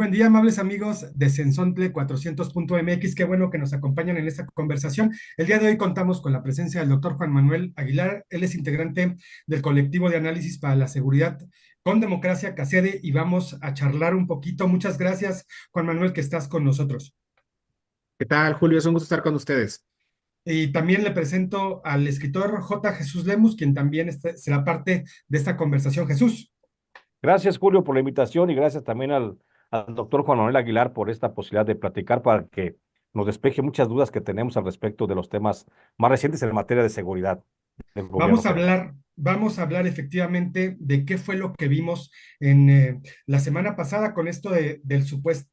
buen día, amables amigos de Sensontle 400.mx. Qué bueno que nos acompañan en esta conversación. El día de hoy contamos con la presencia del doctor Juan Manuel Aguilar. Él es integrante del colectivo de análisis para la seguridad con democracia CACEDE y vamos a charlar un poquito. Muchas gracias, Juan Manuel, que estás con nosotros. ¿Qué tal, Julio? Es un gusto estar con ustedes. Y también le presento al escritor J. Jesús Lemus, quien también será parte de esta conversación. Jesús. Gracias, Julio, por la invitación y gracias también al doctor Juan Manuel Aguilar por esta posibilidad de platicar para que nos despeje muchas dudas que tenemos al respecto de los temas más recientes en materia de seguridad del gobierno federal. Vamos a hablar efectivamente de qué fue lo que vimos en la semana pasada con esto de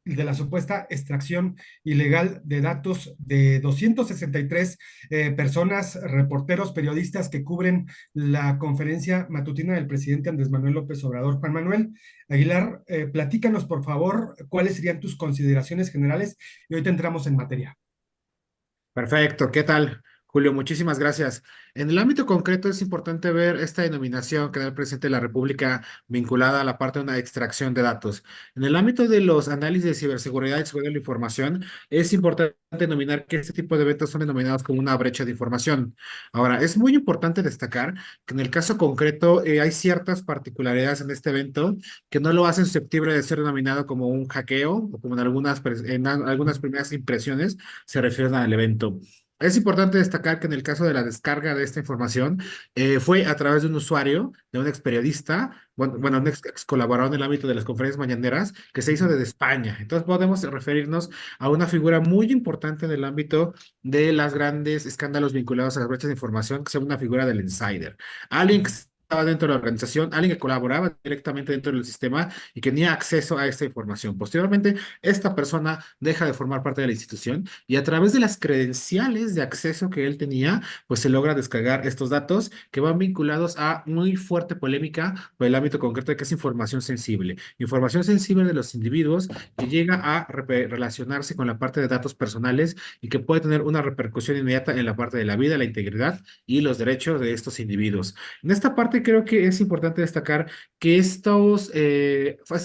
la supuesta extracción ilegal de datos de 263 personas, reporteros, periodistas que cubren la conferencia matutina del presidente Andrés Manuel López Obrador. Juan Manuel Aguilar, platícanos por favor cuáles serían tus consideraciones generales y hoy te entramos en materia. Perfecto, ¿qué tal, Julio? Muchísimas gracias. En el ámbito concreto es importante ver esta denominación que da el presidente de la República vinculada a la parte de una extracción de datos. En el ámbito de los análisis de ciberseguridad y seguridad de la información, es importante denominar que este tipo de eventos son denominados como una brecha de información. Ahora, es muy importante destacar que en el caso concreto hay ciertas particularidades en este evento que no lo hacen susceptible de ser denominado como un hackeo o como en algunas primeras impresiones se refieren al evento. Es importante destacar que en el caso de la descarga de esta información, fue a través de un usuario, de un ex periodista, bueno, un ex colaborador en el ámbito de las conferencias mañaneras, que se hizo desde España. Entonces podemos referirnos a una figura muy importante en el ámbito de los grandes escándalos vinculados a las brechas de información, que sea una figura del insider. Alguien que estaba dentro de la organización, alguien que colaboraba directamente dentro del sistema y que tenía acceso a esta información. Posteriormente, esta persona deja de formar parte de la institución y a través de las credenciales de acceso que él tenía, pues se logra descargar estos datos que van vinculados a muy fuerte polémica por el ámbito concreto de que es información sensible de los individuos que llega a relacionarse con la parte de datos personales y que puede tener una repercusión inmediata en la parte de la vida, la integridad y los derechos de estos individuos. En esta parte creo que es importante destacar que esa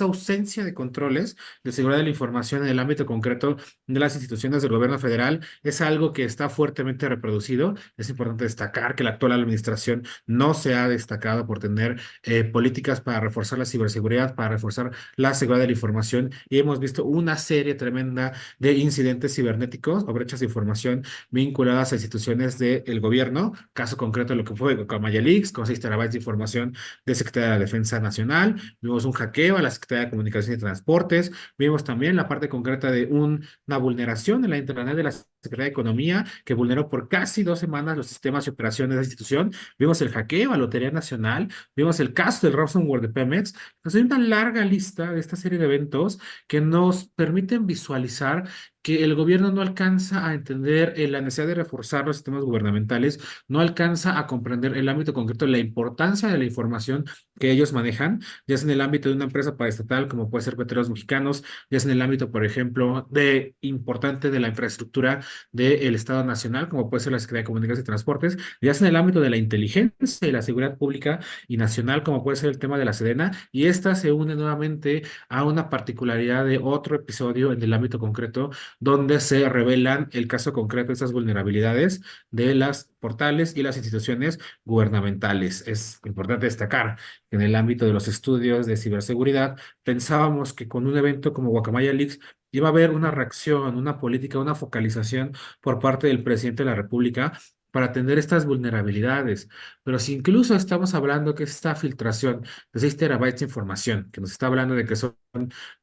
ausencia de controles de seguridad de la información en el ámbito concreto de las instituciones del gobierno federal es algo que está fuertemente reproducido. Es importante destacar que la actual administración no se ha destacado por tener políticas para reforzar la ciberseguridad, para reforzar la seguridad de la información y hemos visto una serie tremenda de incidentes cibernéticos o brechas de información vinculadas a instituciones del gobierno, caso concreto lo que fue Guacamaya Leaks, con 6 terabytes de información de Secretaría de la Defensa Nacional, vimos un hackeo a la Secretaría de Comunicación y Transportes, vimos también la parte concreta de una vulneración en la intranet de la Secretaría de Economía, que vulneró por casi 2 semanas los sistemas y operaciones de la institución, vimos el hackeo a Lotería Nacional, vimos el caso del ransomware de Pemex. Entonces hay una larga lista de esta serie de eventos que nos permiten visualizar que el gobierno no alcanza a entender la necesidad de reforzar los sistemas gubernamentales, no alcanza a comprender el ámbito concreto de la importancia de la información que ellos manejan, ya sea en el ámbito de una empresa paraestatal como puede ser Petróleos Mexicanos, ya sea en el ámbito, por ejemplo, de importante de la infraestructura del Estado Nacional, como puede ser la Secretaría de Comunicaciones y Transportes, ya sea en el ámbito de la inteligencia y la seguridad pública y nacional, como puede ser el tema de la Sedena, y esta se une nuevamente a una particularidad de otro episodio en el ámbito concreto donde se revelan el caso concreto de estas vulnerabilidades de las portales y las instituciones gubernamentales. Es importante destacar que en el ámbito de los estudios de ciberseguridad pensábamos que con un evento como Guacamaya Leaks iba a haber una reacción, una política, una focalización por parte del presidente de la República para atender estas vulnerabilidades. Pero si incluso estamos hablando que esta filtración de 6 terabytes de información, que nos está hablando de que son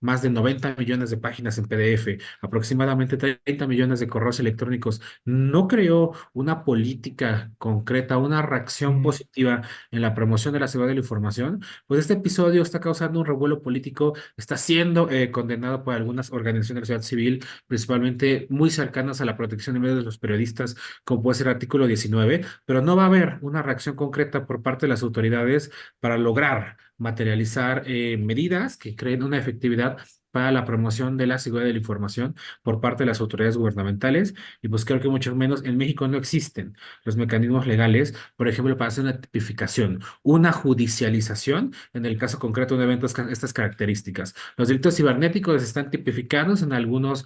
más de 90 millones de páginas en PDF, aproximadamente 30 millones de correos electrónicos, no creó una política concreta, una reacción Mm. positiva en la promoción de la seguridad de la información, pues este episodio está causando un revuelo político, está siendo condenado por algunas organizaciones de la sociedad civil, principalmente muy cercanas a la protección de medios de los periodistas, como puede ser el artículo 19, pero no va a haber una reacción concreta por parte de las autoridades para lograr materializar medidas que creen una efectividad para la promoción de la seguridad de la información por parte de las autoridades gubernamentales. Y pues creo que mucho menos en México no existen los mecanismos legales, por ejemplo, para hacer una tipificación, una judicialización en el caso concreto de eventos con estas características. Los delitos cibernéticos están tipificados en algunos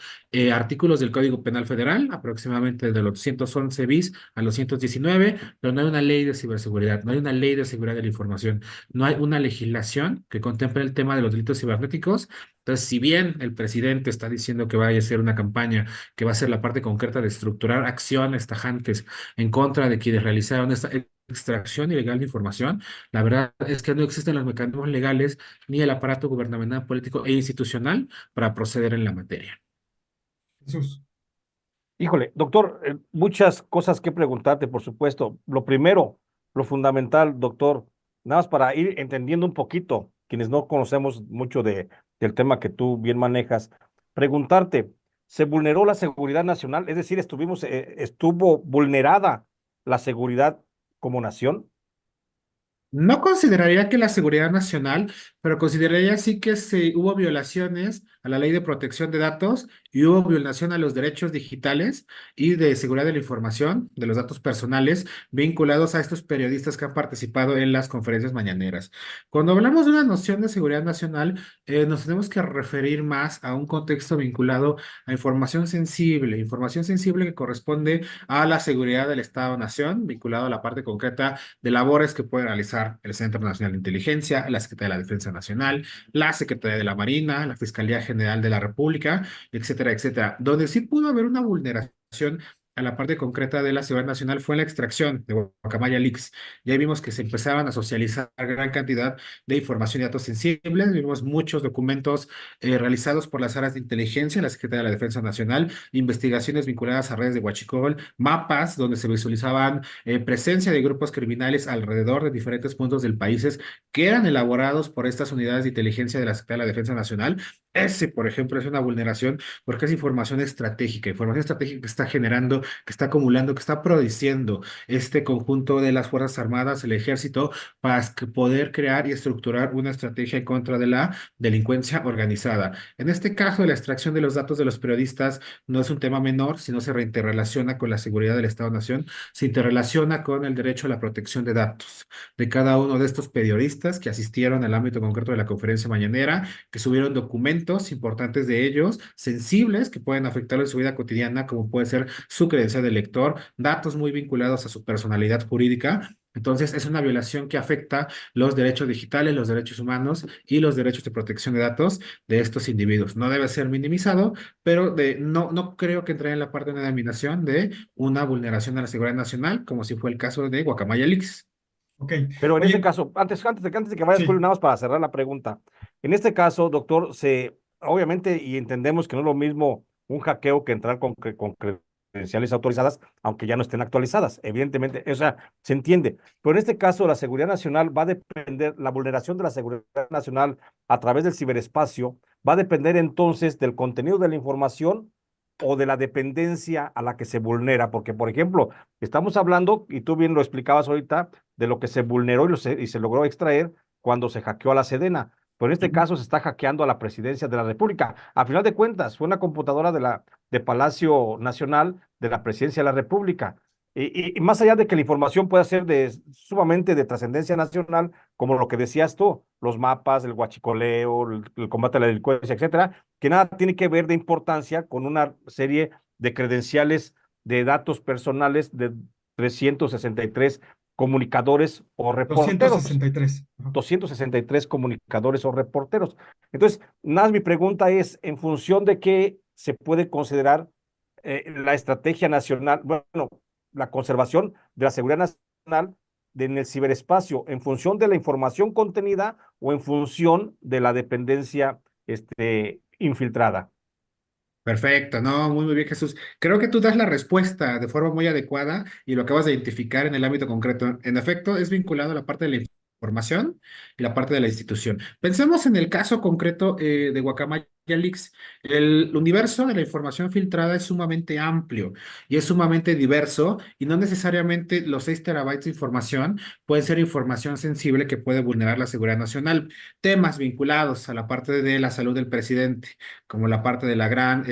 artículos del Código Penal Federal, aproximadamente de los 111 bis a los 119, pero no hay una ley de ciberseguridad, no hay una ley de seguridad de la información, no hay una legislación que contemple el tema de los delitos cibernéticos. Entonces, si bien el presidente está diciendo que vaya a hacer una campaña que va a ser la parte concreta de estructurar acciones tajantes en contra de quienes realizaron esta extracción ilegal de información, la verdad es que no existen los mecanismos legales ni el aparato gubernamental, político e institucional para proceder en la materia. Jesús. Híjole, doctor, muchas cosas que preguntarte, por supuesto. Lo primero, lo fundamental, doctor, nada más para ir entendiendo un poquito, quienes no conocemos mucho del tema que tú bien manejas, preguntarte, ¿se vulneró la seguridad nacional? Es decir, estuvo vulnerada la seguridad como nación. No consideraría que la seguridad nacional, pero consideraría sí que hubo violaciones a la ley de protección de datos y hubo violación a los derechos digitales y de seguridad de la información, de los datos personales, vinculados a estos periodistas que han participado en las conferencias mañaneras. Cuando hablamos de una noción de seguridad nacional, nos tenemos que referir más a un contexto vinculado a información sensible que corresponde a la seguridad del Estado-Nación, vinculado a la parte concreta de labores que puede realizar el Centro Nacional de Inteligencia, la Secretaría de la Defensa Nacional, la Secretaría de la Marina, la Fiscalía General de la República, etcétera, etcétera. Donde sí pudo haber una vulneración a la parte concreta de la seguridad nacional fue en la extracción de Guacamaya Leaks. Ya vimos que se empezaban a socializar gran cantidad de información y datos sensibles. Vimos muchos documentos realizados por las áreas de inteligencia, la Secretaría de la Defensa Nacional, investigaciones vinculadas a redes de huachicol, mapas donde se visualizaban presencia de grupos criminales alrededor de diferentes puntos del país que eran elaborados por estas unidades de inteligencia de la Secretaría de la Defensa Nacional. Ese, por ejemplo, es una vulneración porque es información estratégica que está generando, que está acumulando, que está produciendo este conjunto de las Fuerzas Armadas, el Ejército, para poder crear y estructurar una estrategia en contra de la delincuencia organizada. En este caso, la extracción de los datos de los periodistas no es un tema menor, sino se interrelaciona con la seguridad del Estado-Nación, se interrelaciona con el derecho a la protección de datos de cada uno de estos periodistas que asistieron al ámbito concreto de la conferencia mañanera, que subieron documentos importantes de ellos, sensibles, que pueden afectar en su vida cotidiana, como puede ser su credencial de lector, datos muy vinculados a su personalidad jurídica. Entonces, es una violación que afecta los derechos digitales, los derechos humanos y los derechos de protección de datos de estos individuos. No debe ser minimizado, pero no creo que entre en la parte de una denominación de una vulneración a la seguridad nacional, como si fue el caso de Guacamaya Leaks. Ok. Pero en este Oye, caso, antes de que vayas, Julio, sí, nada más para cerrar la pregunta. En este caso, doctor, obviamente, y entendemos que no es lo mismo un hackeo que entrar con credenciales autorizadas, aunque ya no estén actualizadas. Evidentemente, o sea, se entiende. Pero en este caso, la seguridad nacional va a depender, la vulneración de la seguridad nacional a través del ciberespacio va a depender entonces del contenido de la información o de la dependencia a la que se vulnera. Porque, por ejemplo, estamos hablando, y tú bien lo explicabas ahorita, de lo que se vulneró y se logró extraer cuando se hackeó a la Sedena. Pero en este ujú, caso se está hackeando a la presidencia de la República. A final de cuentas, fue una computadora de Palacio Nacional de la presidencia de la República. Y más allá de que la información pueda ser sumamente de trascendencia nacional, como lo que decías tú, los mapas, el huachicoleo, el combate a la delincuencia, etcétera, que nada tiene que ver de importancia con una serie de credenciales de datos personales de 363 comunicadores o reporteros, 263. Ajá. 263 comunicadores o reporteros. Entonces, nada, mi pregunta es, ¿en función de qué se puede considerar la estrategia nacional, bueno, la conservación de la seguridad nacional en el ciberespacio, en función de la información contenida o en función de la dependencia infiltrada? Perfecto, no, muy bien, Jesús. Creo que tú das la respuesta de forma muy adecuada y lo acabas de identificar en el ámbito concreto. En efecto, es vinculado a la parte de la información y la parte de la institución. Pensemos en el caso concreto de Guacamaya Leaks. El universo de la información filtrada es sumamente amplio y es sumamente diverso y no necesariamente los 6 terabytes de información pueden ser información sensible que puede vulnerar la seguridad nacional. Temas vinculados a la parte de la salud del presidente, como la parte de la gran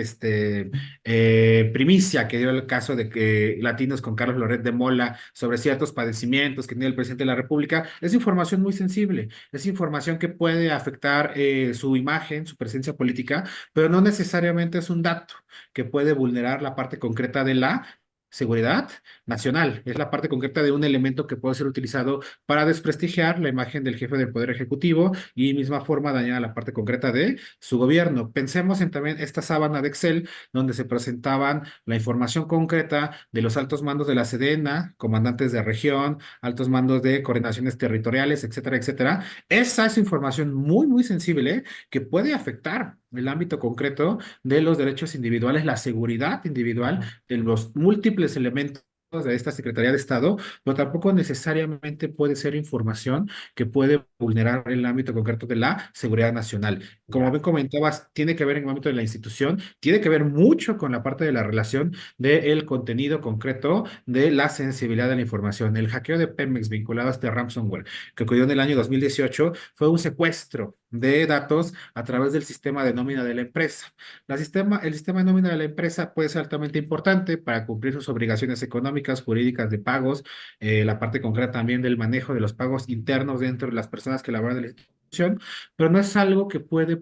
primicia que dio el caso de que Latinos con Carlos Loret de Mola sobre ciertos padecimientos que tiene el presidente de la República, es información muy sensible, es información que puede afectar su imagen, su presencia política, pero no necesariamente es un dato que puede vulnerar la parte concreta de la seguridad nacional. Es la parte concreta de un elemento que puede ser utilizado para desprestigiar la imagen del jefe del Poder Ejecutivo y misma forma dañar la parte concreta de su gobierno. Pensemos en también esta sábana de Excel donde se presentaban la información concreta de los altos mandos de la Sedena, comandantes de región, altos mandos de coordinaciones territoriales, etcétera, etcétera. Esa es información muy, muy sensible que puede afectar el ámbito concreto de los derechos individuales, la seguridad individual de los múltiples elementos de esta Secretaría de Estado, pero tampoco necesariamente puede ser información que puede vulnerar el ámbito concreto de la seguridad nacional. Como Ya. bien comentabas, tiene que ver en el ámbito de la institución, tiene que ver mucho con la parte de la relación del contenido concreto de la sensibilidad de la información. El hackeo de Pemex vinculado a este ransomware que ocurrió en el año 2018 fue un secuestro de datos a través del sistema de nómina de la empresa. El sistema de nómina de la empresa puede ser altamente importante para cumplir sus obligaciones económicas, jurídicas de pagos, la parte concreta también del manejo de los pagos internos dentro de las personas que laboran en la institución, pero no es algo que puede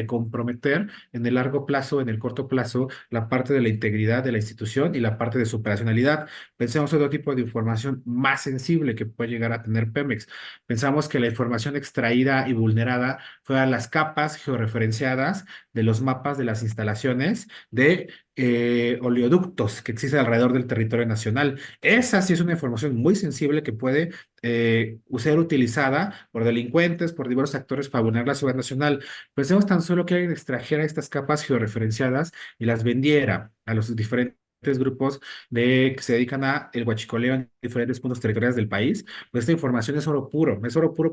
comprometer en el largo plazo, en el corto plazo, la parte de la integridad de la institución y la parte de su operacionalidad. Pensemos en otro tipo de información más sensible que puede llegar a tener Pemex. Pensamos que la información extraída y vulnerada fueran las capas georreferenciadas de los mapas de las instalaciones de oleoductos que existen alrededor del territorio nacional. Esa sí es una información muy sensible que puede ser utilizada por delincuentes, por diversos actores para vulnerar la seguridad nacional. Pensemos tan solo que alguien extrajera estas capas georreferenciadas y las vendiera a los diferentes grupos que se dedican a el huachicoleo en diferentes puntos territoriales del país, pues esta información es oro puro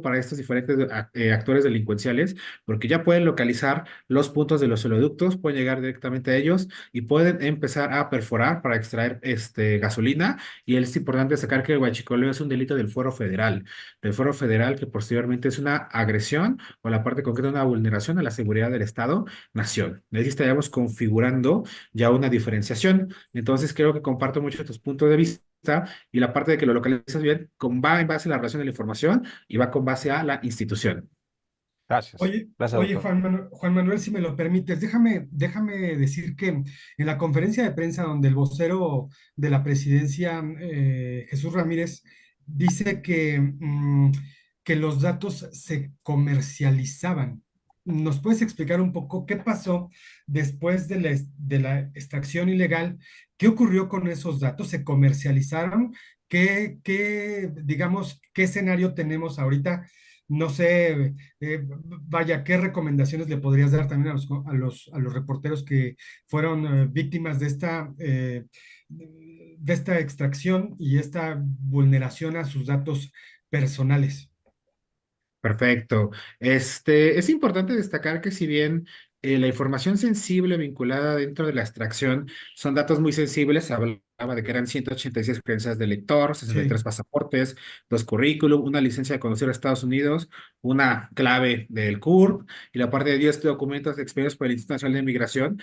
para estos diferentes actores delincuenciales, porque ya pueden localizar los puntos de los oleoductos, pueden llegar directamente a ellos y pueden empezar a perforar para extraer gasolina. Y es importante destacar que el huachicoleo es un delito del fuero federal que posteriormente es una agresión o la parte concreta de una vulneración a la seguridad del Estado-nación. Ahí estaríamos configurando ya una diferenciación. Entonces creo que comparto mucho tus puntos de vista y la parte de que lo localizas bien va en base a la relación de la información y va con base a la institución. Gracias. Gracias, Oye, doctor. Juan Manuel, si me lo permites, déjame decir que en la conferencia de prensa donde el vocero de la presidencia, Jesús Ramírez, dice que los datos se comercializaban. ¿Nos puedes explicar un poco qué pasó después de la extracción ilegal? ¿Qué ocurrió con esos datos? ¿Se comercializaron? Digamos, qué escenario tenemos ahorita? No sé, vaya, ¿qué recomendaciones le podrías dar también a los reporteros que fueron víctimas de esta extracción y esta vulneración a sus datos personales? Perfecto. Es importante destacar que si bien la información sensible vinculada dentro de la extracción son datos muy sensibles, hablaba de que eran 186 credenciales de lector, 63 Sí, pasaportes, 2 currículum, una licencia de conducir a Estados Unidos, una clave del CURP y la parte de 10 documentos expedidos por el Instituto Nacional de Migración,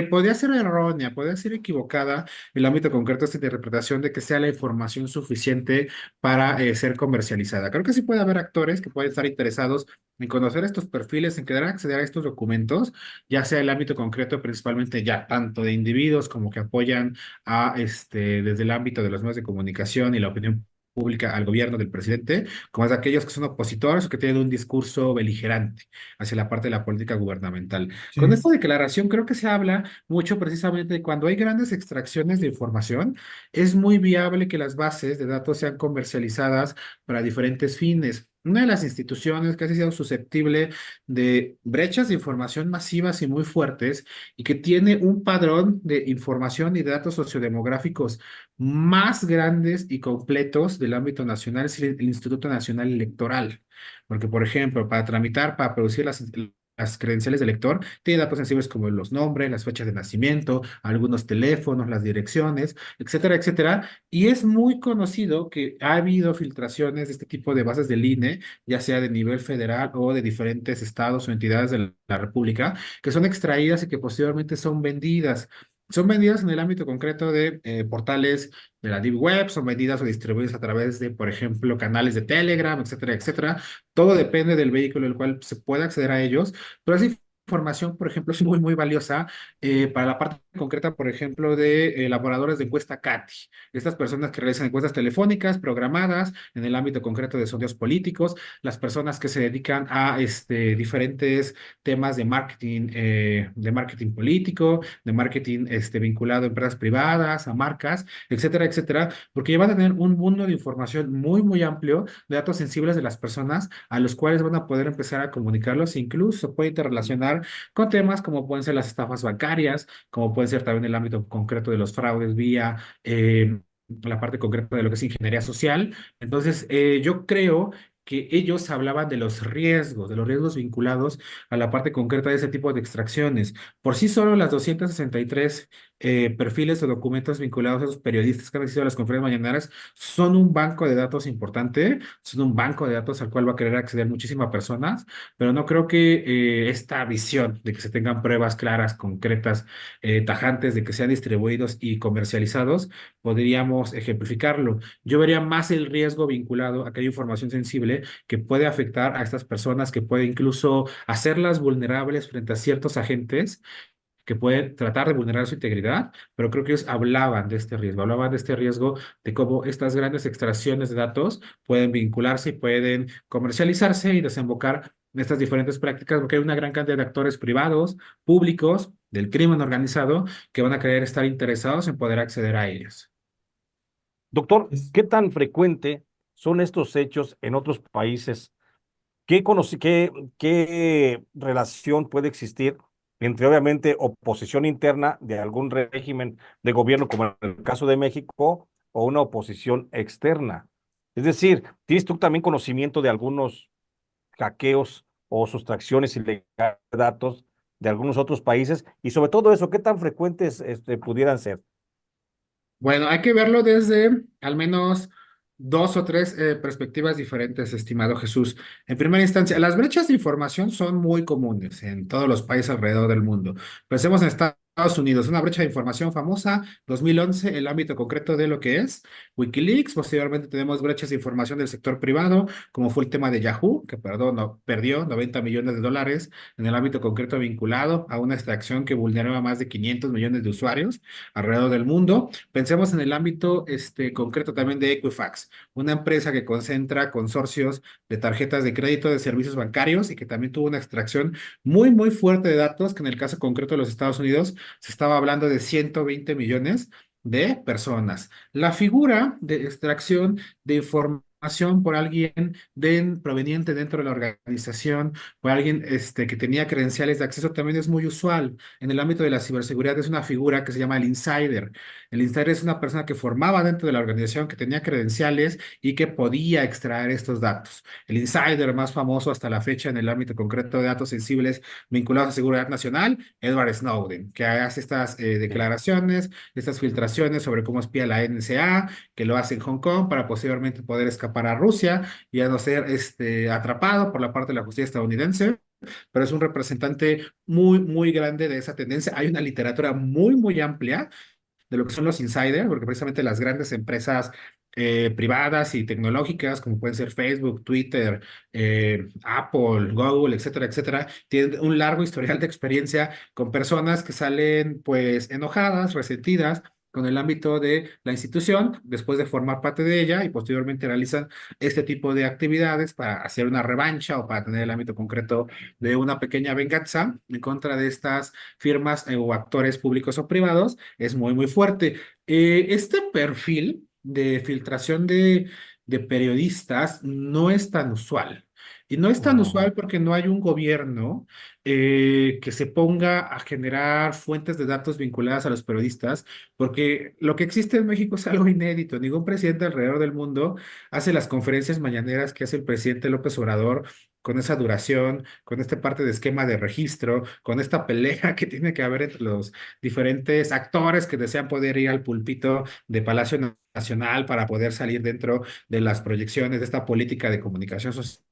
podría ser errónea, podría ser equivocada en el ámbito concreto de esta interpretación de que sea la información suficiente para ser comercializada. Creo que sí puede haber actores que pueden estar interesados en conocer estos perfiles, en querer acceder a estos documentos, ya sea el ámbito concreto, principalmente ya tanto de individuos como que apoyan desde el ámbito de los medios de comunicación y la opinión pública al gobierno del presidente, como es de aquellos que son opositores o que tienen un discurso beligerante hacia la parte de la política gubernamental. Con sí. esta declaración creo que se habla mucho precisamente de cuando hay grandes extracciones de información, es muy viable que las bases de datos sean comercializadas para diferentes fines. una de las instituciones que ha sido susceptible de brechas de información masivas y muy fuertes y que tiene un padrón de información y de datos sociodemográficos más grandes y completos del ámbito nacional es el Instituto Nacional Electoral. Porque, por ejemplo, para tramitar, para producir las credenciales de elector, tiene datos sensibles como los nombres, las fechas de nacimiento, algunos teléfonos, las direcciones, etcétera, etcétera. Y es muy conocido que ha habido filtraciones de este tipo de bases del INE, ya sea de nivel federal o de diferentes estados o entidades de la República, que son extraídas y que posteriormente son vendidas. Son vendidas en el ámbito concreto de portales de la Deep Web, son vendidas o distribuidas a través de, por ejemplo, canales de Telegram, etcétera, etcétera. Todo depende del vehículo el cual se pueda acceder a ellos, pero esa información, por ejemplo, es muy, muy valiosa para la parte concreta, por ejemplo, de elaboradores de encuesta CATI. Estas personas que realizan encuestas telefónicas programadas en el ámbito concreto de sondeos políticos, las personas que se dedican a diferentes temas de marketing político, de marketing vinculado a empresas privadas, a marcas, etcétera, etcétera, porque ya van a tener un mundo de información muy, muy amplio de datos sensibles de las personas a los cuales van a poder empezar a comunicarlos, e incluso puede interrelacionar con temas como pueden ser las estafas bancarias, como puede ser también el ámbito concreto de los fraudes vía la parte concreta de lo que es ingeniería social. Entonces, yo creo que ellos hablaban de los riesgos vinculados a la parte concreta de ese tipo de extracciones. Por sí solo las 263 perfiles o documentos vinculados a esos periodistas que han asistido a las conferencias mañaneras son un banco de datos importante, son un banco de datos al cual va a querer acceder muchísimas personas, pero no creo que esta visión de que se tengan pruebas claras, concretas, tajantes de que sean distribuidos y comercializados, podríamos ejemplificarlo. Yo vería más el riesgo vinculado a que hay información sensible que puede afectar a estas personas, que puede incluso hacerlas vulnerables frente a ciertos agentes que pueden tratar de vulnerar su integridad, pero creo que ellos hablaban de este riesgo de cómo estas grandes extracciones de datos pueden vincularse y pueden comercializarse y desembocar en estas diferentes prácticas, porque hay una gran cantidad de actores privados, públicos, del crimen organizado, que van a querer estar interesados en poder acceder a ellas. Doctor, Es, ¿qué tan frecuente son estos hechos en otros países? ¿Qué relación puede existir entre, obviamente, oposición interna de algún régimen de gobierno, como en el caso de México, o una oposición externa? Es decir, ¿tienes tú también conocimiento de algunos hackeos o sustracciones ilegales de datos de algunos otros países? Y sobre todo eso, ¿qué tan frecuentes pudieran ser? Bueno, hay que verlo desde al menos dos o tres perspectivas diferentes, estimado Jesús. En primera instancia, las brechas de información son muy comunes en todos los países alrededor del mundo. Pensemos en Estados Unidos, una brecha de información famosa, 2011, el ámbito concreto de lo que es Wikileaks. Posteriormente tenemos brechas de información del sector privado, como fue el tema de Yahoo, que perdió 90 millones de dólares en el ámbito concreto vinculado a una extracción que vulneraba a más de 500 millones de usuarios alrededor del mundo. Pensemos en el ámbito concreto también de Equifax, una empresa que concentra consorcios de tarjetas de crédito de servicios bancarios y que también tuvo una extracción muy, muy fuerte de datos, que en el caso concreto de los Estados Unidos se estaba hablando de 120 millones de personas. La figura de extracción de información por alguien proveniente dentro de la organización, por alguien que tenía credenciales de acceso también es muy usual. En el ámbito de la ciberseguridad es una figura que se llama el insider. El insider es una persona que formaba dentro de la organización, que tenía credenciales y que podía extraer estos datos. El insider más famoso hasta la fecha en el ámbito concreto de datos sensibles vinculados a seguridad nacional, Edward Snowden, que hace estas declaraciones, estas filtraciones sobre cómo espía la NSA, que lo hace en Hong Kong para posteriormente poder escapar a Rusia y a no ser atrapado por la parte de la justicia estadounidense, pero es un representante muy, muy grande de esa tendencia. Hay una literatura muy, muy amplia de lo que son los insiders, porque precisamente las grandes empresas privadas y tecnológicas, como pueden ser Facebook, Twitter, Apple, Google, etcétera, etcétera, tienen un largo historial de experiencia con personas que salen pues enojadas, resentidas con el ámbito de la institución, después de formar parte de ella y posteriormente realizan este tipo de actividades para hacer una revancha o para tener el ámbito concreto de una pequeña venganza en contra de estas firmas o actores públicos o privados es muy, muy fuerte. Este perfil de filtración de de periodistas no es tan usual. Y no es tan Ujú. usual porque no hay un gobierno que se ponga a generar fuentes de datos vinculadas a los periodistas, porque lo que existe en México es algo inédito. Ningún presidente alrededor del mundo hace las conferencias mañaneras que hace el presidente López Obrador con esa duración, con esta parte de esquema de registro, con esta pelea que tiene que haber entre los diferentes actores que desean poder ir al púlpito de Palacio Nacional para poder salir dentro de las proyecciones de esta política de comunicación social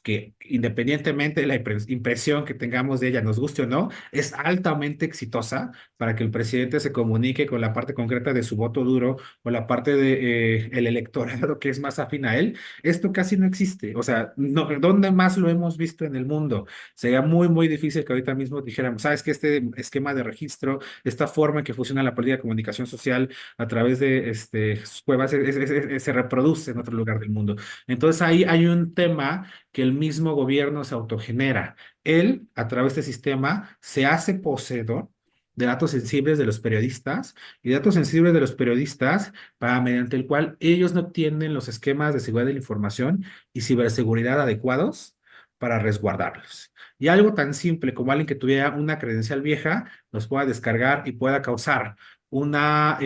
que independientemente de la impresión que tengamos de ella, nos guste o no, es altamente exitosa para que el presidente se comunique con la parte concreta de su voto duro o la parte de el electorado que es más afín a él. Esto casi no existe. O sea, no, ¿dónde más lo hemos visto en el mundo? Sería muy, muy difícil que ahorita mismo dijéramos, sabes que este esquema de registro, esta forma en que funciona la política de comunicación social a través de sus cuevas se reproduce en otro lugar del mundo. Entonces ahí hay un tema que el mismo gobierno se autogenera. Él, a través de este sistema, se hace poseedor de datos sensibles de los periodistas y datos sensibles de los periodistas para mediante el cual ellos no tienen los esquemas de seguridad de la información y ciberseguridad adecuados para resguardarlos. Y algo tan simple como alguien que tuviera una credencial vieja los pueda descargar y pueda causar una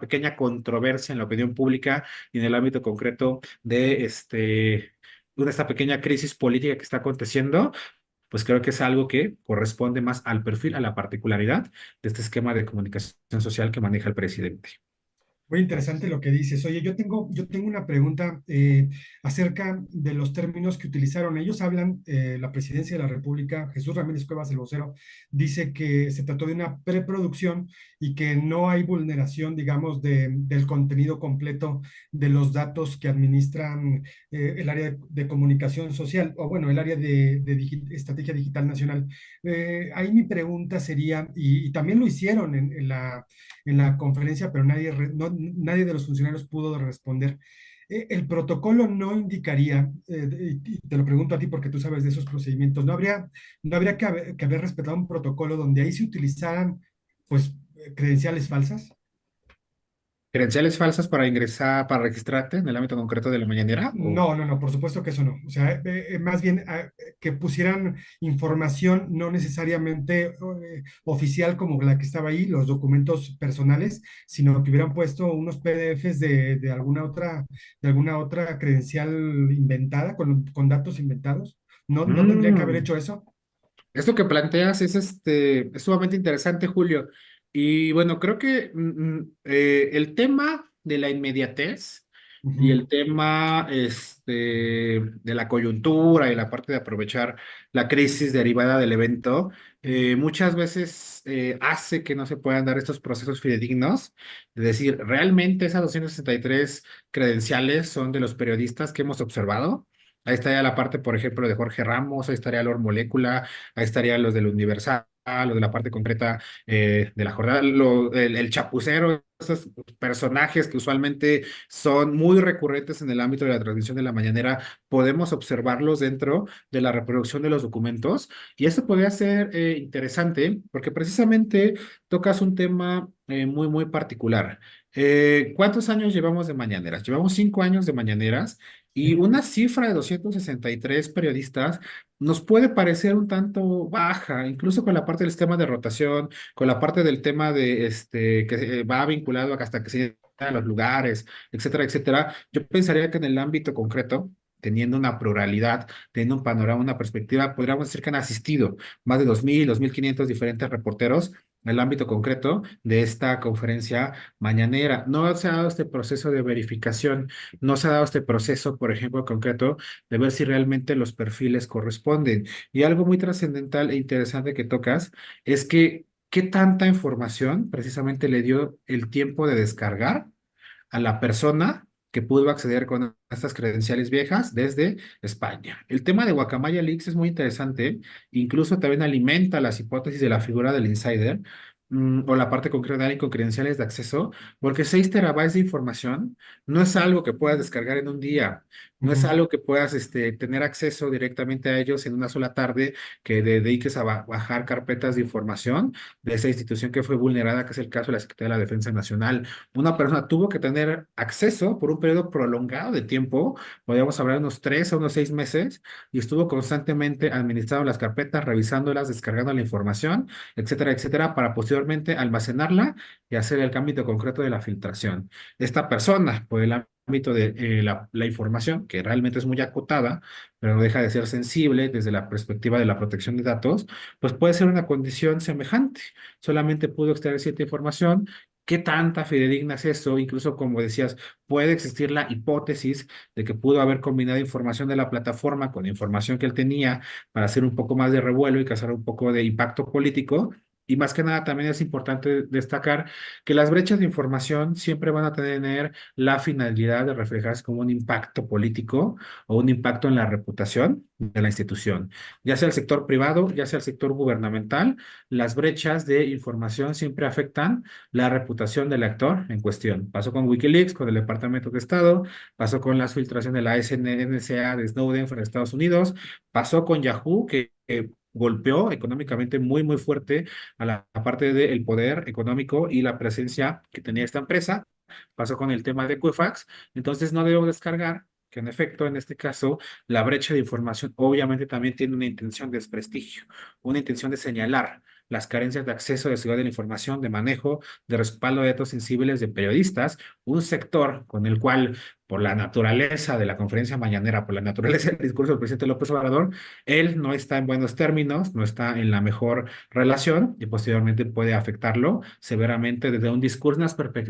pequeña controversia en la opinión pública y en el ámbito concreto de esta pequeña crisis política que está aconteciendo, pues creo que es algo que corresponde más al perfil, a la particularidad de este esquema de comunicación social que maneja el presidente. Muy interesante lo que dices. Oye, yo tengo una pregunta acerca de los términos que utilizaron. Ellos hablan, la Presidencia de la República, Jesús Ramírez Cuevas, el vocero, dice que se trató de una preproducción y que no hay vulneración, digamos, del contenido completo de los datos que administran el área de comunicación social, o bueno, el área de estrategia digital nacional. Ahí mi pregunta sería, y también lo hicieron en la conferencia, pero nadie de los funcionarios pudo responder. El protocolo no indicaría, y te lo pregunto a ti porque tú sabes de esos procedimientos, ¿no habría que haber respetado un protocolo donde ahí se utilizaran, pues, credenciales falsas? ¿Credenciales falsas para ingresar, para registrarte en el ámbito concreto de la mañanera? ¿O? No, no, no, por supuesto que eso no. O sea, más bien que pusieran información no necesariamente oficial como la que estaba ahí, los documentos personales, sino que hubieran puesto unos PDFs de alguna otra credencial inventada, con datos inventados. ¿No tendría que haber Mm. hecho eso? Esto que planteas es sumamente interesante, Julio. Y bueno, creo que el tema de la inmediatez y Ujú. el tema de la coyuntura y la parte de aprovechar la crisis derivada del evento, muchas veces hace que no se puedan dar estos procesos fidedignos. Es decir, realmente esas 263 credenciales son de los periodistas que hemos observado. Ahí estaría la parte, por ejemplo, de Jorge Ramos, ahí estaría Lord Molécula, ahí estarían los del Universal, los de la parte concreta de la jornada, el chapucero, esos personajes que usualmente son muy recurrentes en el ámbito de la transmisión de la mañanera, podemos observarlos dentro de la reproducción de los documentos. Y esto podría ser interesante porque precisamente tocas un tema muy, muy particular. ¿Cuántos años llevamos de mañaneras? Llevamos 5 años de mañaneras y Sí. una cifra de 263 periodistas nos puede parecer un tanto baja, incluso con la parte del sistema de rotación, con la parte del tema de que va vinculado hasta que se lleguen a los lugares, etcétera, etcétera. Yo pensaría que en el ámbito concreto, teniendo una pluralidad, teniendo un panorama, una perspectiva, podríamos decir que han asistido más de 2.000, 2.500 diferentes reporteros en el ámbito concreto de esta conferencia mañanera. No se ha dado este proceso de verificación, no se ha dado este proceso, por ejemplo, concreto de ver si realmente los perfiles corresponden. Y algo muy trascendental e interesante que tocas es que qué tanta información precisamente le dio el tiempo de descargar a la persona que pudo acceder con estas credenciales viejas desde España. El tema de Guacamaya Leaks es muy interesante, incluso también alimenta las hipótesis de la figura del insider, o la parte concreta de alguien con credenciales de acceso, porque 6 terabytes de información no es algo que puedas descargar en un día, no es Ujú. algo que puedas tener acceso directamente a ellos en una sola tarde, que dediques a bajar carpetas de información de esa institución que fue vulnerada, que es el caso de la Secretaría de la Defensa Nacional. Una persona tuvo que tener acceso por un periodo prolongado de tiempo, podríamos hablar de unos 3 a unos 6 meses, y estuvo constantemente administrando las carpetas, revisándolas, descargando la información, etcétera, etcétera, para posteriormente almacenarla y hacer el ámbito concreto de la filtración. Esta persona, por el ámbito de la información, que realmente es muy acotada, pero no deja de ser sensible desde la perspectiva de la protección de datos, pues puede ser una condición semejante. Solamente pudo extraer cierta información. ¿Qué tanta fidedigna es eso? Incluso, como decías, puede existir la hipótesis de que pudo haber combinado información de la plataforma con la información que él tenía para hacer un poco más de revuelo y causar un poco de impacto político. Y más que nada, también es importante destacar que las brechas de información siempre van a tener la finalidad de reflejarse como un impacto político o un impacto en la reputación de la institución, ya sea el sector privado, ya sea el sector gubernamental. Las brechas de información siempre afectan la reputación del actor en cuestión. Pasó con Wikileaks, con el Departamento de Estado, pasó con las filtraciones de la NSA de Snowden para Estados Unidos, pasó con Yahoo, que golpeó económicamente muy, muy fuerte a la parte del poder económico y la presencia que tenía esta empresa. Pasó con el tema de Equifax. Entonces no debemos descargar que en efecto, en este caso, la brecha de información obviamente también tiene una intención de desprestigio, una intención de señalar las carencias de acceso, de seguridad de la información, de manejo, de respaldo de datos sensibles de periodistas, un sector con el cual, por la naturaleza de la conferencia mañanera, por la naturaleza del discurso del presidente López Obrador, él no está en buenos términos, no está en la mejor relación y posteriormente puede afectarlo severamente desde un discurso, una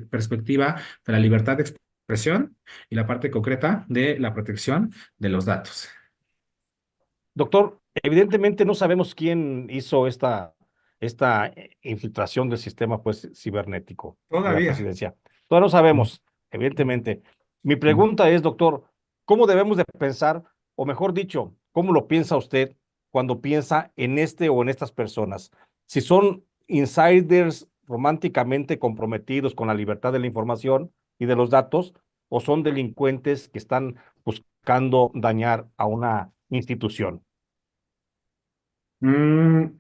perspectiva de la libertad de expresión y la parte concreta de la protección de los datos. Doctor, evidentemente no sabemos quién hizo esta infiltración del sistema pues, cibernético de la Todavía. presidencia. Todavía no sabemos, evidentemente. Mi pregunta es, doctor, ¿cómo debemos de pensar, o mejor dicho, cómo lo piensa usted cuando piensa en este o en estas personas? Si son insiders románticamente comprometidos con la libertad de la información y de los datos, o son delincuentes que están buscando dañar a una institución. Mm,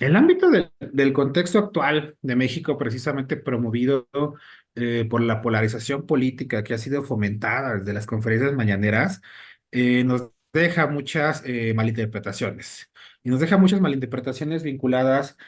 el ámbito del contexto actual de México, precisamente promovido por la polarización política que ha sido fomentada desde las conferencias mañaneras, nos deja muchas malinterpretaciones. Y nos deja muchas malinterpretaciones vinculadas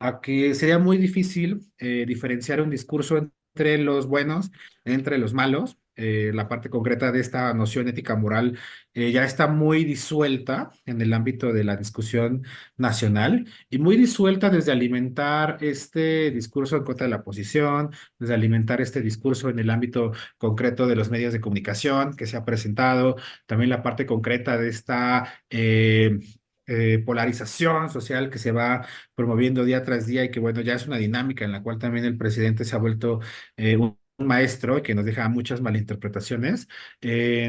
a que sería muy difícil diferenciar un discurso entre los buenos, entre los malos. La parte concreta de esta noción ética moral ya está muy disuelta en el ámbito de la discusión nacional y muy disuelta desde alimentar este discurso en contra de la oposición, desde alimentar este discurso en el ámbito concreto de los medios de comunicación que se ha presentado, también la parte concreta de esta polarización social que se va promoviendo día tras día y que bueno, ya es una dinámica en la cual también el presidente se ha vuelto un maestro y que nos deja muchas malinterpretaciones,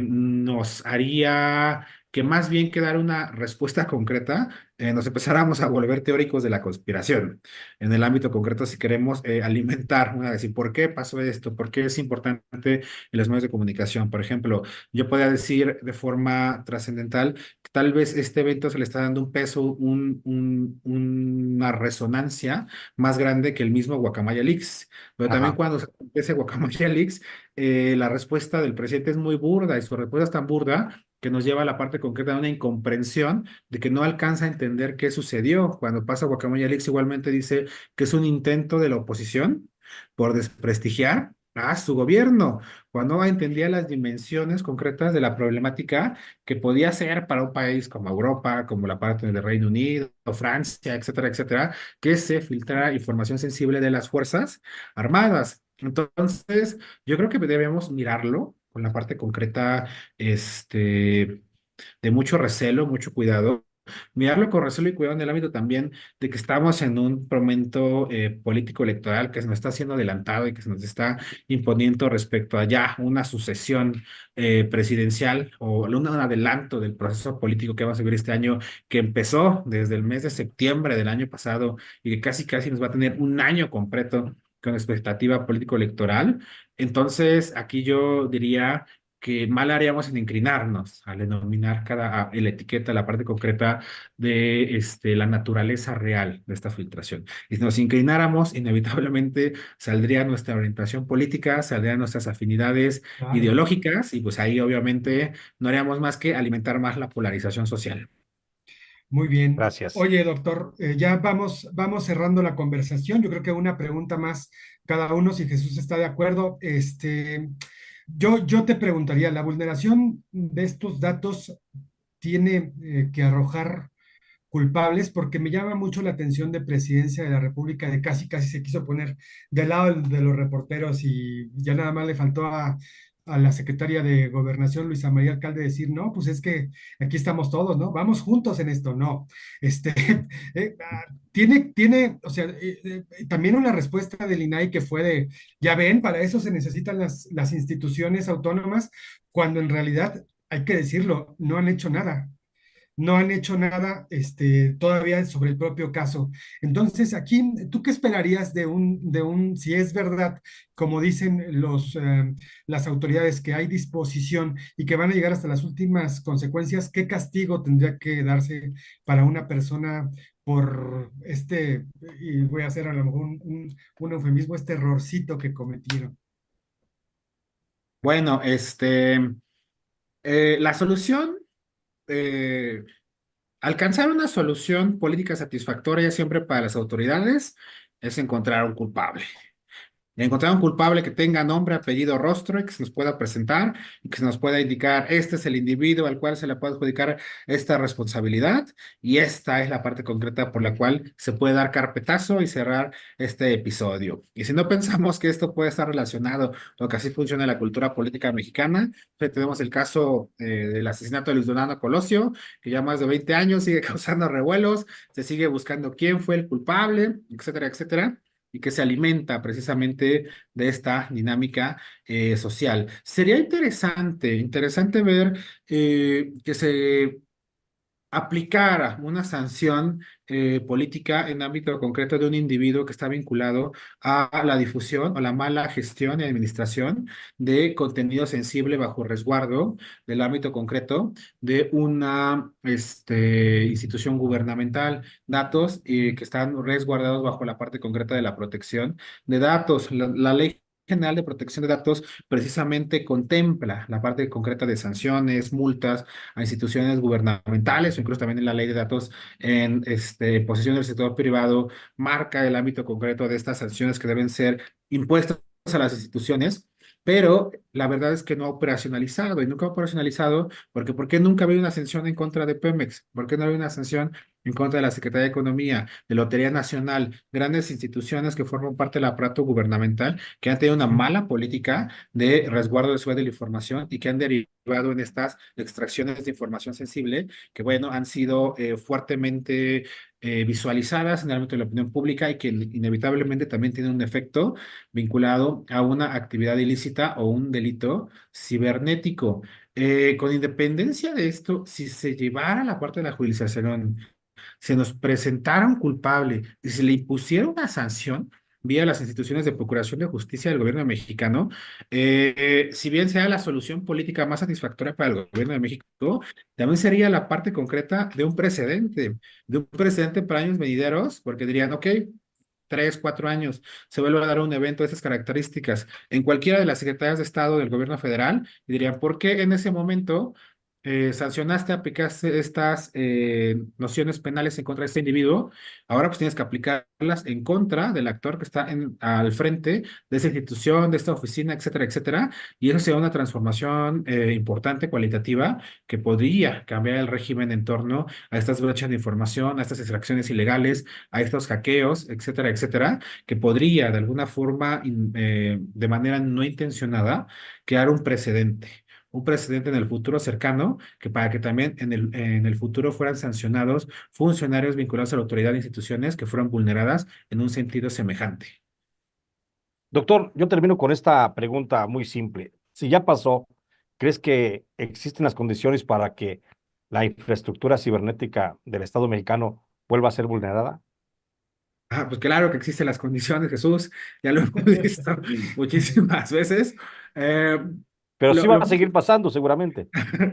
nos haría que más bien que dar una respuesta concreta, nos empezáramos a volver teóricos de la conspiración. En el ámbito concreto, si queremos alimentar, decir, ¿por qué pasó esto? ¿Por qué es importante en los medios de comunicación? Por ejemplo, yo podría decir de forma trascendental que tal vez este evento se le está dando un peso, una resonancia más grande que el mismo Guacamaya Leaks. Pero también Ajá. cuando se acontece Guacamaya Leaks, la respuesta del presidente es muy burda y su respuesta es tan burda que nos lleva a la parte concreta de una incomprensión de que no alcanza a entender qué sucedió. Cuando pasa Guacamaya Leaks, igualmente dice que es un intento de la oposición por desprestigiar a su gobierno, cuando entendía las dimensiones concretas de la problemática que podía ser para un país como Europa, como la parte del Reino Unido, Francia, etcétera, etcétera, que se filtrara información sensible de las Fuerzas Armadas. Entonces, yo creo que debemos mirarlo con la parte concreta, de mucho recelo, mucho cuidado, mirarlo con recelo y cuidado en el ámbito también de que estamos en un momento político electoral que se nos está haciendo adelantado y que se nos está imponiendo respecto a ya una sucesión presidencial o un adelanto del proceso político que vamos a vivir este año, que empezó desde el mes de septiembre del año pasado y que casi casi nos va a tener un año completo con expectativa político-electoral. Entonces, aquí yo diría que mal haríamos en inclinarnos al denominar la etiqueta, la parte concreta de la naturaleza real de esta filtración. Y si nos inclináramos, inevitablemente saldría nuestra orientación política, saldrían nuestras afinidades Claro. ideológicas y pues ahí obviamente no haríamos más que alimentar más la polarización social. Muy bien. Gracias. Oye, doctor, ya vamos cerrando la conversación. Yo creo que una pregunta más cada uno, si Jesús está de acuerdo. Yo te preguntaría, ¿la vulneración de estos datos tiene que arrojar culpables? Porque me llama mucho la atención de Presidencia de la República, de casi casi se quiso poner del lado de los reporteros y ya nada más le faltó a la secretaria de Gobernación, Luisa María Alcalde, decir, no, pues es que aquí estamos todos, ¿no? Vamos juntos en esto, no. Este, o sea, también una respuesta del INAI que fue de, ya ven, para eso se necesitan las instituciones autónomas, cuando en realidad, hay que decirlo, no han hecho nada, no han hecho nada todavía sobre el propio caso. Entonces, aquí, ¿tú qué esperarías si es verdad, como dicen las autoridades, que hay disposición y que van a llegar hasta las últimas consecuencias? ¿Qué castigo tendría que darse para una persona por y voy a hacer a lo mejor un eufemismo, este errorcito que cometieron? Bueno, la solución, eh, alcanzar una solución política satisfactoria siempre para las autoridades es encontrar un culpable. Encontrar un culpable que tenga nombre, apellido, rostro y que se nos pueda presentar y que se nos pueda indicar este es el individuo al cual se le puede adjudicar esta responsabilidad y esta es la parte concreta por la cual se puede dar carpetazo y cerrar este episodio. Y si no pensamos que esto puede estar relacionado o que así funciona la cultura política mexicana, pues tenemos el caso del asesinato de Luis Donaldo Colosio, que ya más de 20 años sigue causando revuelos, se sigue buscando quién fue el culpable, etcétera, etcétera y que se alimenta precisamente de esta dinámica social. Sería interesante ver que se aplicara una sanción política en ámbito concreto de un individuo que está vinculado a la difusión o la mala gestión y administración de contenido sensible bajo resguardo del ámbito concreto de una institución gubernamental, datos que están resguardados bajo la parte concreta de la protección de datos. La ley General de Protección de Datos precisamente contempla la parte concreta de sanciones, multas a instituciones gubernamentales o incluso también en la ley de datos en posesión del sector privado, marca el ámbito concreto de estas sanciones que deben ser impuestas a las instituciones, pero la verdad es que no ha operacionalizado y nunca ha operacionalizado porque ¿por qué nunca ha habido una sanción en contra de Pemex? ¿Por qué no ha habido una sanción en contra de la Secretaría de Economía, de Lotería Nacional, grandes instituciones que forman parte del aparato gubernamental que han tenido una Sí. mala política de resguardo de seguridad de la información y que han derivado en estas extracciones de información sensible que, bueno, han sido fuertemente visualizadas en el ámbito de la opinión pública y que inevitablemente también tienen un efecto vinculado a una actividad ilícita o un delito cibernético. Con independencia de esto, si se llevara la parte de la judicialización, se nos presentara un culpable y se le impusiera una sanción vía las instituciones de procuración de justicia del gobierno mexicano, si bien sea la solución política más satisfactoria para el gobierno de México, también sería la parte concreta de un precedente para años venideros, porque dirían, ok, 3, 4 años, se vuelve a dar un evento de esas características en cualquiera de las secretarías de Estado del gobierno federal y dirían, ¿por qué en ese momento sancionaste, aplicaste estas nociones penales en contra de este individuo? Ahora pues tienes que aplicarlas en contra del actor que está al frente de esa institución, de esta oficina, etcétera, etcétera. Y eso sería una transformación importante, cualitativa, que podría cambiar el régimen en torno a estas brechas de información, a estas extracciones ilegales, a estos hackeos, etcétera, etcétera, que podría de alguna forma, de manera no intencionada, crear un precedente. un precedente en el futuro cercano, que para que también en el futuro fueran sancionados funcionarios vinculados a la autoridad de instituciones que fueron vulneradas en un sentido semejante. Doctor, yo termino con esta pregunta muy simple. Si ya pasó, ¿crees que existen las condiciones para que la infraestructura cibernética del Estado mexicano vuelva a ser vulnerada? Ah, pues claro que existen las condiciones, Jesús, ya lo hemos visto muchísimas veces. Eh, Pero sí va lo a seguir pasando seguramente.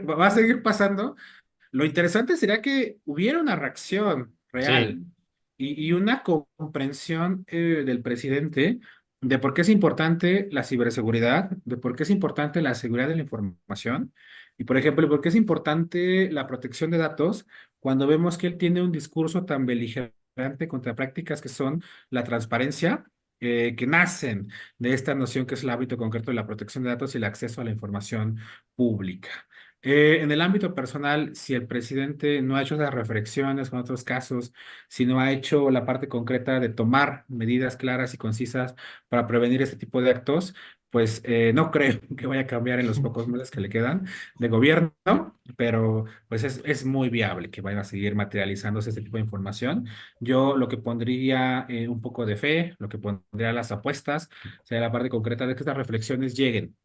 va a seguir pasando. Lo interesante sería que hubiera una reacción Sí, real y una comprensión del presidente de por qué es importante la ciberseguridad, de por qué es importante la seguridad de la información y, por ejemplo, por qué es importante la protección de datos cuando vemos que él tiene un discurso tan beligerante contra prácticas que son la transparencia, que nacen de esta noción que es el hábito concreto de la protección de datos y el acceso a la información pública. En el ámbito personal, si el presidente no ha hecho esas reflexiones con otros casos, si no ha hecho la parte concreta de tomar medidas claras y concisas para prevenir este tipo de actos, pues no creo que vaya a cambiar en los pocos meses que le quedan de gobierno, pero pues es muy viable que vaya a seguir materializándose este tipo de información. Yo lo que pondría un poco de fe, lo que pondría las apuestas, sería la parte concreta de que estas reflexiones lleguen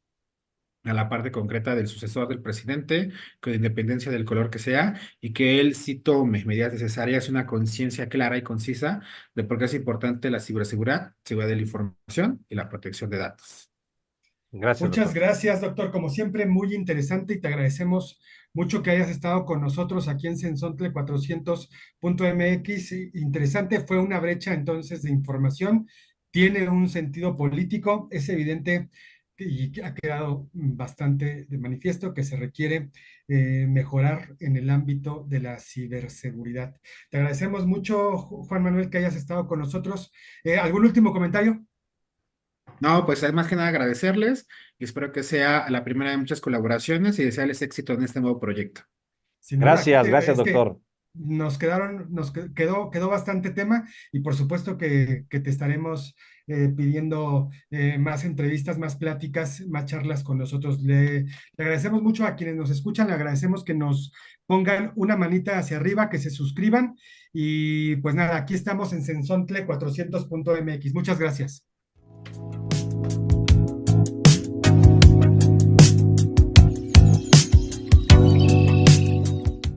a la parte concreta del sucesor del presidente, con independencia del color que sea, y que él sí tome medidas necesarias, una conciencia clara y concisa de por qué es importante la ciberseguridad, seguridad de la información y la protección de datos. gracias, Muchas doctor. gracias, doctor. Como siempre, muy interesante y te agradecemos mucho que hayas estado con nosotros aquí en Sensontle 400.mx. Interesante, fue una brecha entonces de información, tiene un sentido político, es evidente y que ha quedado bastante de manifiesto que se requiere mejorar en el ámbito de la ciberseguridad. Te agradecemos mucho, Juan Manuel, que hayas estado con nosotros. ¿Algún último comentario? No, pues es más que nada agradecerles y espero que sea la primera de muchas colaboraciones y desearles éxito en este nuevo proyecto. Sin duda, Gracias, gracias, es que doctor. quedó bastante tema y por supuesto que te estaremos pidiendo más entrevistas, más pláticas, más charlas con nosotros. Le agradecemos mucho a quienes nos escuchan, le agradecemos que nos pongan una manita hacia arriba, que se suscriban y pues nada, aquí estamos en Sensontle 400.mx. Muchas gracias.